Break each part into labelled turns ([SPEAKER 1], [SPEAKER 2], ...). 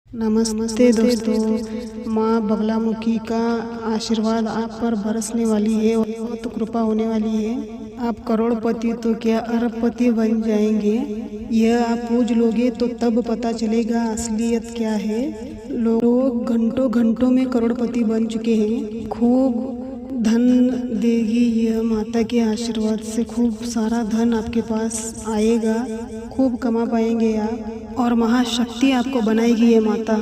[SPEAKER 1] नमस्ते दोस्तों, माँ बगलामुखी का आशीर्वाद आप पर बरसने वाली है और बहुत कृपा होने वाली है। आप करोड़पति तो क्या अरबपति बन जाएंगे। यह आप पूज लोगे तो तब पता चलेगा असलियत क्या है। लोग घंटों घंटों में करोड़पति बन चुके हैं। खूब धन देगी यह माता के आशीर्वाद से। खूब सारा धन आपके पास आएगा, खूब कमा पाएंगे आप और महाशक्ति आपको बनाएगी ये माता।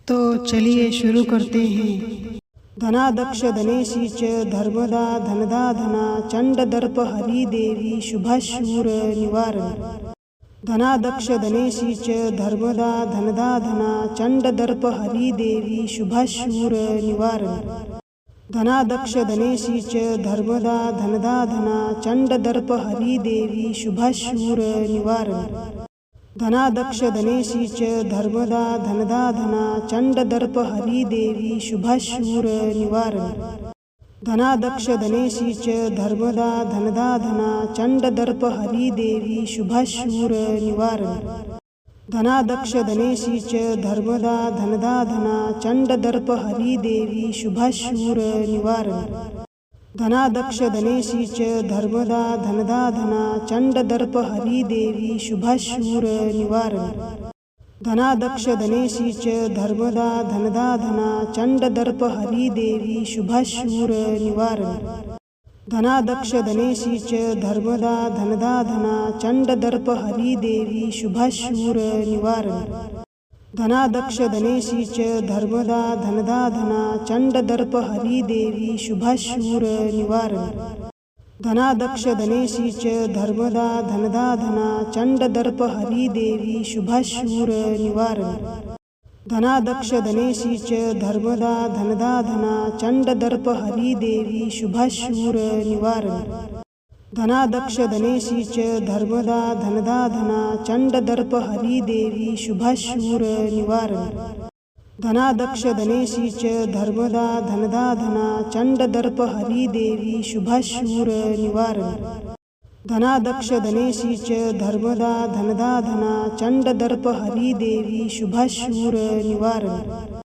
[SPEAKER 1] तो चलिए शुरू करते हैं। धनादक्ष धनेशी च धर्मदा धनदा धना चंड दर्प हरि देवी शुभाशूर निवारण। धनादक्ष धनेशी च धर्मदा धनदा धना चंड दर्प हरि देवी शुभाशूर निवारण। धनादक्ष धनेशी च धर्मदा धनदा धना चंड दर्प हरि देवी शुभाशूर निवारण। धनादक्ष धनेशी च धर्मदा धनदा धना चंड दर्प हरि देवी शुभाशूर निवारण। धनादक्ष धनेशी च धर्मदा धनदा धना चंड दर्प हरि देवी शुभाशूर निवारण। धनादक्ष धनेशी च धर्मदा धनदा धना चंड दर्प हरि देवी शुभाशूर निवारण। धनादक्ष धनेशी च धर्मदा धनदा धना चंड दर्प हरि देवी शुभाशूर निवारण। धनादक्ष धनेशी च धर्मदा धनदा धना चंड दर्प हरि देवी शुभाशूर निवारण। धनादक्ष धनेशी च धर्मदा धनदा धना चंड दर्प हरि देवी शुभाशूर निवारण। धनादक्ष धनेशी च धर्मदा धनदा धना चंड दर्प हरि देवी शुभाशूर निवारण। धनादक्ष धनेशी च धर्मदा धनदा धना चंड दर्प हरि देवी शुभाशूर निवारण। धनादक्ष धनेशी च धर्मदा धनदा धना चंड दर्प हरि देवी शुभाशूर निवारण। धनादक्ष धनेशी च धर्मदा धनदा धना चंड दर्प हरि देवी शुभाशूर निवारण। धनादक्ष धनेशी च धर्मदा धनदा धना चंड दर्प हरि देवी शुभाशूर निवारण। धनादक्ष धनेशी च धर्मदा धनदा धना चंड दर्प हरि देवी शुभाशूर निवारण। धनादक्ष धनेशी च धर्मदा धनदा धना चंड दर्प हरि देवी शुभाशूर निवारण।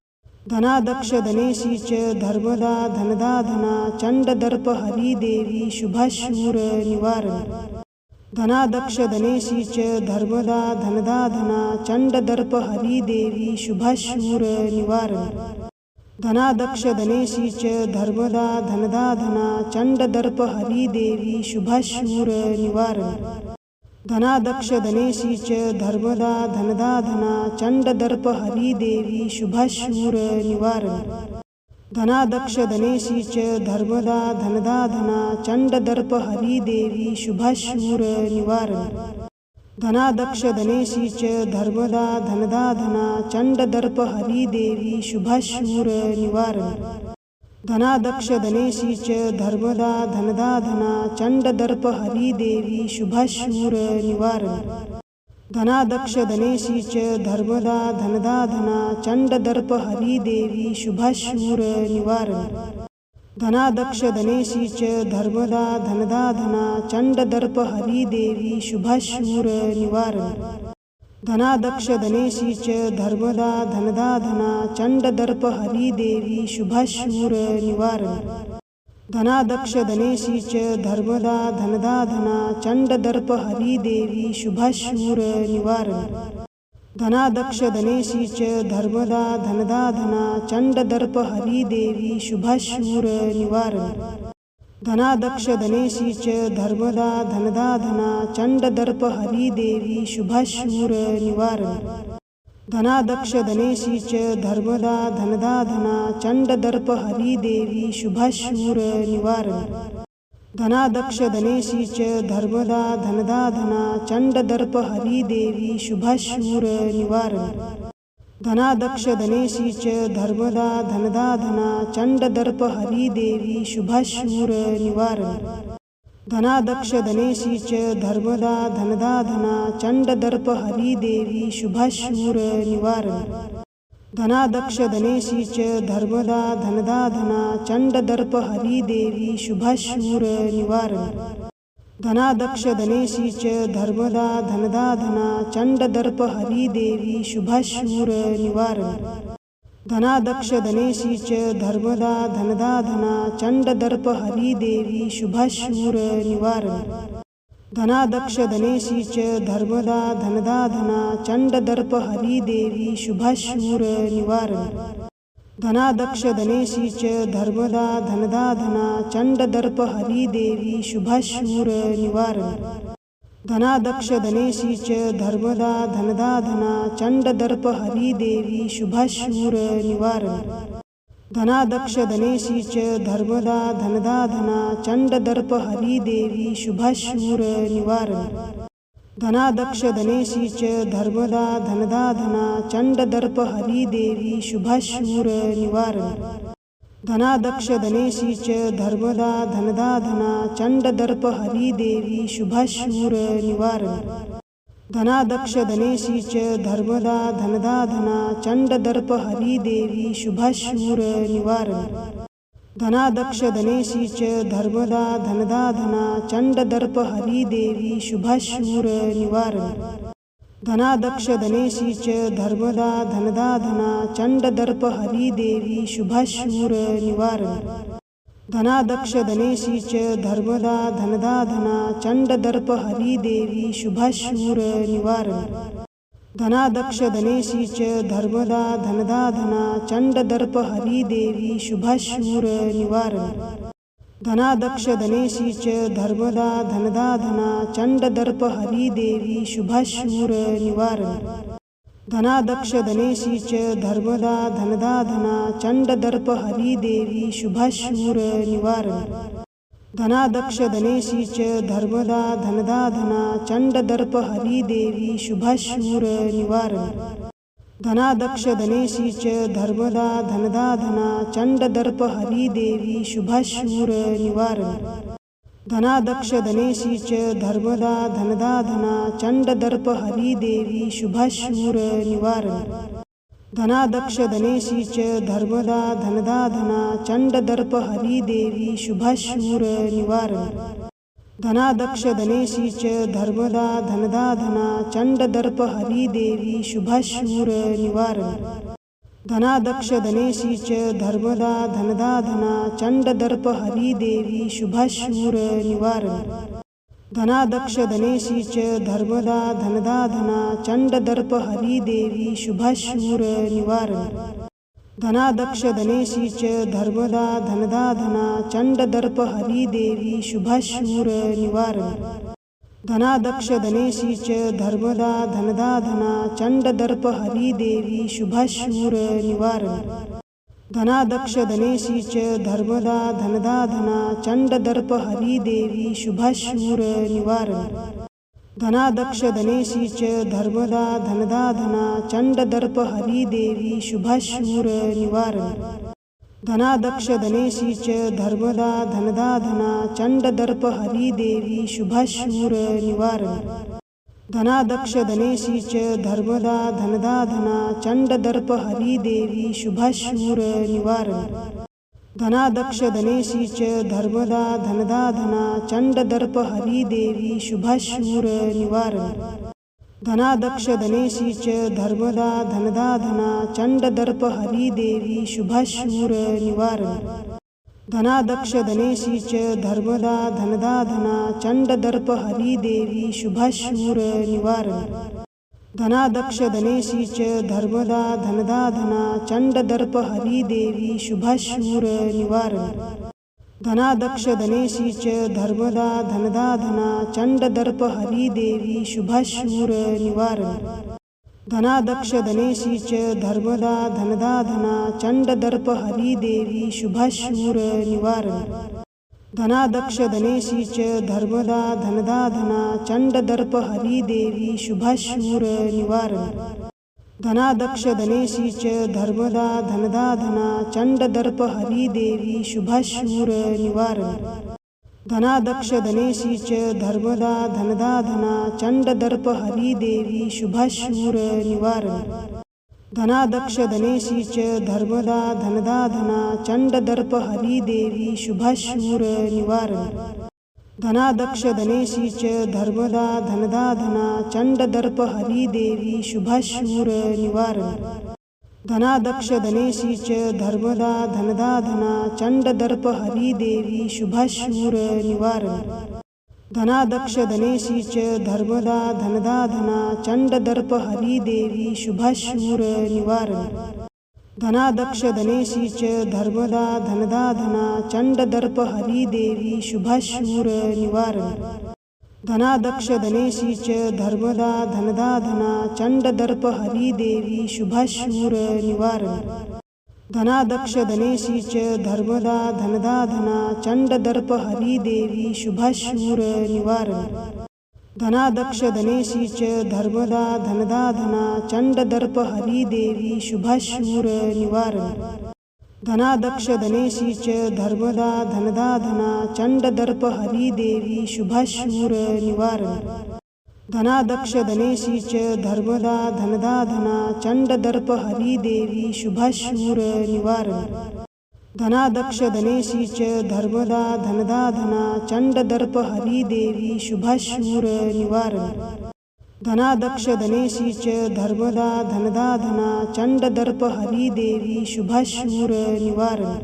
[SPEAKER 1] धनादक्ष धनेशी च धर्मदा धनदा धना चंड दर्प हरि देवी शुभाशूर निवारण। धनादक्ष धनेशी च धर्मदा धनदा धना चंड दर्प हरि देवी शुभाशूर निवारण। धनादक्ष धनेशी च धर्मदा धनदा धना चंड दर्प हरि देवी शुभाशूर निवारण। धनादक्ष धनेशी च धर्मदा धनदा धना चंड दर्प हरि देवी शुभाशूर निवारण। धनादक्ष धनेशी च धर्मदा धनदा धना चंड दर्प हरि देवी शुभाशूर निवारण। धनादक्ष धनेशी च धर्मदा धनदा धना चंड दर्प हरि देवी शुभाशूर निवारण। धनादक्ष धनेशी च धर्मदा धनदा धना चंड दर्प हरि देवी शुभाशूर निवारण। धनादक्ष धनेशी च धर्मदा धनदा धना चंड दर्प हरि देवी शुभाशूर निवारण। धनादक्ष धनेशी च धर्मदा धनदा धना चंड दर्प हरि देवी शुभाशूर निवारण। धनादक्ष धनेशी च धर्मदा धनदा धना चंड दर्प हरि देवी शुभाशूर निवारण। धनादक्ष धनेशी च धर्मदा धनदा धना चंड दर्प हरि देवी शुभाशूर निवारण। धनादक्ष धनेशी च धर्मदा धनदा धना चंड दर्प हरि देवी शुभाशूर निवारण। धनादक्ष धनेशी च धर्मदा धनदा धना चंड दर्प हरि देवी शुभाशूर निवारण। धनादक्ष धनेशी च धर्मदा धनदा धना चंड दर्प हरि देवी शुभाशूर निवारण। धनादक्ष धनेशी च धर्मदा धनदा धना चंड दर्प हरि देवी शुभाशूर निवारण। धनादक्ष धनेशी च धर्मदा धनदा धना चंड दर्प हरि देवी शुभाशूर निवारण। धनादक्ष धनेशी च धर्मदा धनदा धना चंड दर्प हरि देवी शुभाशूर निवारण। धनादक्ष धनेशी च धर्मदा धनदा धना चंडदर्प हरिदेवी शुभाशूर निवारण। धनादक्ष धनेशी च धर्मदा धनदा धना चंडदर्प हरिदेवी शुभाशूर निवारण। धनादक्ष धनेशी च धर्मदा धनदा धना चंडदर्प हरिदेवी शुभाशूर निवारण। धनादक्ष धनेशी च धर्मदा धनदा धना चंडदर्प हरिदेवी शुभाशूर निवारण। धनादक्ष धनेशी च धर्मदा धनदा धना चंडदर्प हरिदेवी शुभाशूर निवारण। धनादक्ष धनेशी च धर्मदा धनदा धना चंडदर्प हरिदेवी शुभाशूर निवारण। धनादक्ष धनेशी च धर्मदा धनदा धना चंडदर्प हरिदेवी शुभाशूर निवारण। धनादक्ष धनेशी च धर्मदा धनदा धना चंडदर्प हरिदेवी शुभाशूर निवारण। धनादक्ष धनेशी च धर्मदा धनदा धना चंडदर्प हरिदेवी शुभाशूर निवारण। धनादक्ष धनेशी च धर्मदा धनदा धना चंडदर्प हरिदेवी शुभाशूर निवारण। धनादक्ष धनेशी च धर्मदा धनदा धना चंडदर्प हरिदेवी शुभाशूर निवारण। धनादक्ष धनेशी च धर्मदा धनदा धना चंडदर्प हरिदेवी शुभाशूर निवारण। धनादक्ष धनेशी च धर्मदा धनदा धना चंडदर्प हरिदेवी शुभाशूर निवारण। धनादक्ष धनेशी च धर्मदा धनदा धना चंडदर्प हरिदेवी शुभाशूर निवारण। धनादक्ष धनेशी च धर्मदा धनदा धना चंडदर्प हरिदेवी शुभाशूर निवारण। धनादक्ष धनेशी च धर्मदा धनदा धना चंडदर्प हरिदेवी शुभाशूर निवारण। धनादक्ष धनेशी च धर्मदा धनदा धना चंडदर्प हरिदेवी शुभाशूर निवारण। धनादक्ष धनेशी च धर्मदा धनदा धना चंडदर्प हरिदेवी शुभाशूर निवारण। धनादक्ष धनेशी च धर्मदा धनदा धना चंडदर्प हरिदेवी शुभाशूर निवारण। धनादक्ष धनेशी च धर्मदा धनदा धना चंडदर्प हरिदेवी शुभाशूर निवारण। धनादक्ष धनेशी च धर्मदा धनदा धना चंडदर्प हरिदेवी शुभाशूर निवारण। धनादक्ष धनेशी च धर्मदा धनदा धना चंडदर्प हरिदेवी शुभाशूर निवारण। धनादक्ष धनेशी च धर्मदा धनदा धना चंडदर्प हरिदेवी शुभाशूर निवारण। धनादक्ष धनेशी च धर्मदा धनदा धना चंडदर्प हरिदेवी शुभाशूर निवारण। धनादक्ष धनेशी च धर्मदा धनदा धना चंडदर्प हरिदेवी शुभाशूर निवारण। धनादक्ष धनेशी च धर्मदा धनदा धना चंडदर्प हरिदेवी शुभाशूर निवारण। धनादक्ष धनेशी च धर्मदा धनदा धना चंडदर्प हरिदेवी शुभाशूर निवारण। धनादक्ष धनेशी च धर्मदा धनदा धना चंडदर्प हरिदेवी शुभाशूर निवारण। धनादक्ष धनेशी च धर्मदा धनदा धना चंडदर्प हरिदेवी शुभाशूर निवारण। धनादक्ष धनेशी च धर्मदा धनदा धना चंडदर्प हरिदेवी शुभाशूर निवारण। धनादक्ष धनेशी च धर्मदा धनदा धना चंडदर्प हरिदेवी शुभाशूर निवारण। धनादक्ष धनेशी च धर्मदा धनदा धना चंडदर्प हरिदेवी शुभाशूर निवारण। धनादक्ष धनेशी च धर्मदा धनदा धना चंडदर्प हरिदेवी शुभाशूर निवारण। धनादक्ष धनेशी च धर्मदा धनदा धना चंडदर्प हरिदेवी शुभाशूर निवारण। धनादक्ष धनेशी च धर्मदा धनदा धना चंडदर्प हरिदेवी शुभाशूर निवारण। धनादक्ष धनेशी च धर्मदा धनदा धना चंडदर्प हरिदेवी शुभाशूर निवारण। धनादक्ष धनेशी च धर्मदा धनदा धना चंडदर्प हरिदेवी शुभाशूर निवारण। धनादक्ष धनेशी च धर्मदा धनदा धना चंडदर्प हरिदेवी शुभाशूर निवारण। धनादक्ष धनेशी च धर्मदा धनदा धना चंडदर्प हरिदेवी शुभाशूर निवारण। धनादक्ष धनेशी च धर्मदा धनदा धना चंडदर्प हरिदेवी शुभाशूर निवारण। धनादक्ष धनेशी च धर्मदा धनदा धना चंडदर्प हरिदेवी शुभाशूर निवारण। धनादक्ष धनेशी च धर्मदा धनदा धना चंडदर्प हरिदेवी शुभाशूर निवारण। धनादक्ष धनेशी च धर्मदा धनदा धना चंडदर्प हरिदेवी शुभाशूर निवारण। धनादक्ष धनेशी च धर्मदा धनदा धना चंडदर्प हरिदेवी शुभाशूर निवारण। धनादक्ष धनेशी च धर्मदा धनदा धना चंडदर्प हरिदेवी शुभाशूर निवारण। धनादक्ष धनेशी च धर्मदा धनदा धना चंडदर्प हरिदेवी शुभाशूर निवारण। धनादक्ष धनेशी च धर्मदा धनदा धना चंडदर्प हरिदेवी शुभाशूर निवारण। धनादक्ष धनेशी च धर्मदा धनदा धना चंडदर्प हरिदेवी शुभाशूर निवारण। धनादक्ष धनेशी च धर्मदा धनदा धना चंडदर्प हरिदेवी शुभाशूर निवारण।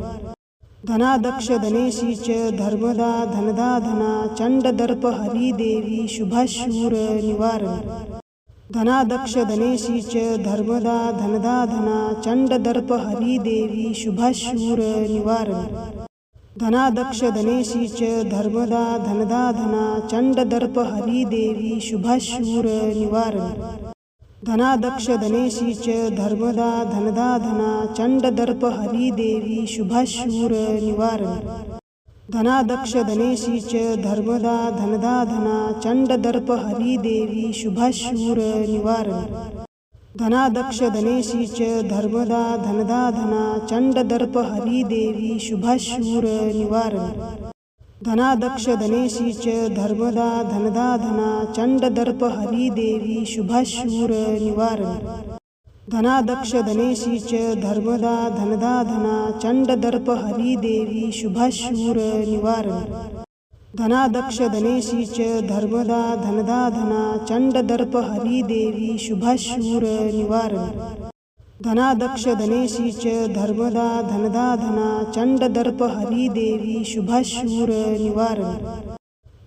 [SPEAKER 1] धनादक्ष धनेशी च धर्मदा धनदा धना चंडदर्प हरिदेवी शुभाशूर निवारण। धनादक्ष धनेशी च धर्मदा धनदा धना चंडदर्प हरिदेवी शुभाशूर निवारण। धनादक्ष धनेशी च धर्मदा धनदा धना चंडदर्प हरिदेवी शुभाशूर निवारण। धनादक्ष धनेशी च धर्मदा धनदा धना चंडदर्प हरिदेवी शुभाशूर निवारण। धनादक्ष धनेशी च धर्मदा धनदा धना चंडदर्प हरिदेवी शुभाशूर निवारण। धनादक्ष धनेशी च धर्मदा धनदा धना चंडदर्प हरिदेवी शुभाशूर निवारण। धनादक्ष धनेशी च धर्मदा धनदा धना चंडदर्प हरिदेवी शुभाशूर निवारण। धनादक्ष धनेशी च धर्मदा धनदा धना चंडदर्प हरिदेवी शुभाशूर निवारण। धनादक्ष धनेशी च धर्मदा धनदा धना चंडदर्प हरिदेवी शुभाशूर निवारण। धनादक्ष धनेशी च धर्मदा धनदा धना चंडदर्प हरिदेवी शुभाशूर निवारण। धनादक्ष धनेशी च धर्मदा धनदा धना चंडदर्प हरिदेवी शुभाशूर निवारण।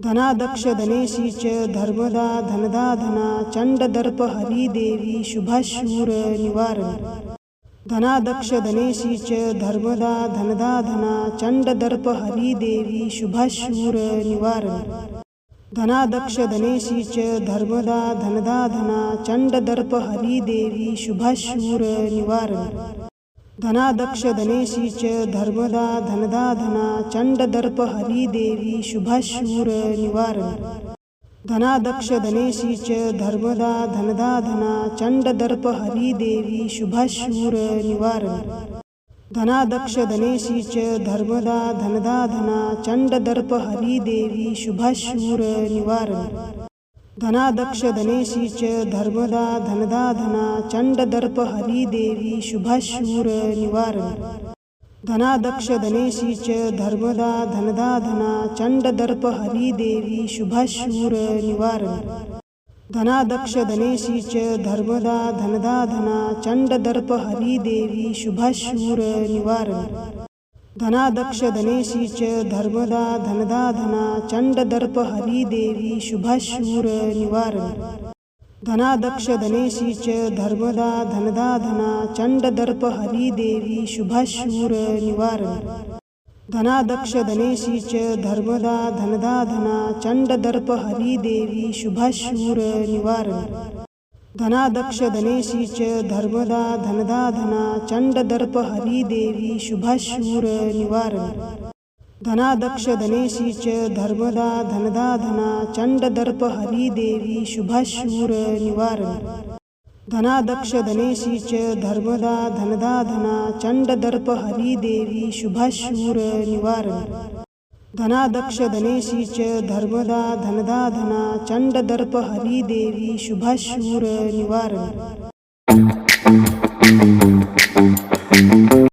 [SPEAKER 1] धनादक्ष धनेशी च धर्मदा धनदा धना चंडदर्प हरिदेवी शुभाशूर निवारण। धनादक्ष धनेशी च धर्मदा धनदा धना चंडदर्प हरिदेवी शुभाशूर निवारण। धनादक्ष धनेशी च धर्मदा धनदा धना चंडदर्प हरिदेवी शुभाशूर निवारण। धनादक्ष धनेशी च धर्मदा धनदा धना चंडदर्प हरिदेवी शुभाशूर निवारण। धनादक्ष धनेशी च धर्मदा धनदा धना चंडदर्प हरिदेवी शुभाशूर निवारण। धनादक्ष धनेशी च धर्मदा धनदा धना चंडदर्प हरिदेवी शुभाशूर निवारण। धनादक्ष धनेशी च धर्मदा धनदा धना चंडदर्प हरिदेवी शुभाशूर निवारण। धनादक्ष धनेशी च धर्मदा धनदा धना चंडदर्प हरिदेवी शुभाशूर निवारण। धनादक्ष धनेशी च धर्मदा धनदा धना चंडदर्प हरिदेवी शुभाशूर निवारण। धनादक्ष धनेशी च धर्मदा धनदा धना चंडदर्प हरिदेवी शुभाशूर निवारण। धनादक्ष धनेशी च धर्मदा धनदा धना चंडदर्प हरिदेवी शुभाशूर निवारण। धनादक्ष धनेशी च धर्मदा धनदा धना चंडदर्प हरिदेवी शुभाशूर निवारण। धनादक्ष धनेशी च धर्मदा धनदा धना चंडदर्प हरिदेवी शुभाशूर निवारण। धनादक्ष धनेशी च धर्मदा धनदा धना चंडदर्प हरिदेवी शुभाशूर निवारण। धनादक्ष धनेशी च धर्मदा धनदा धना चंडदर्प हरिदेवी शुभाशूर निवारण।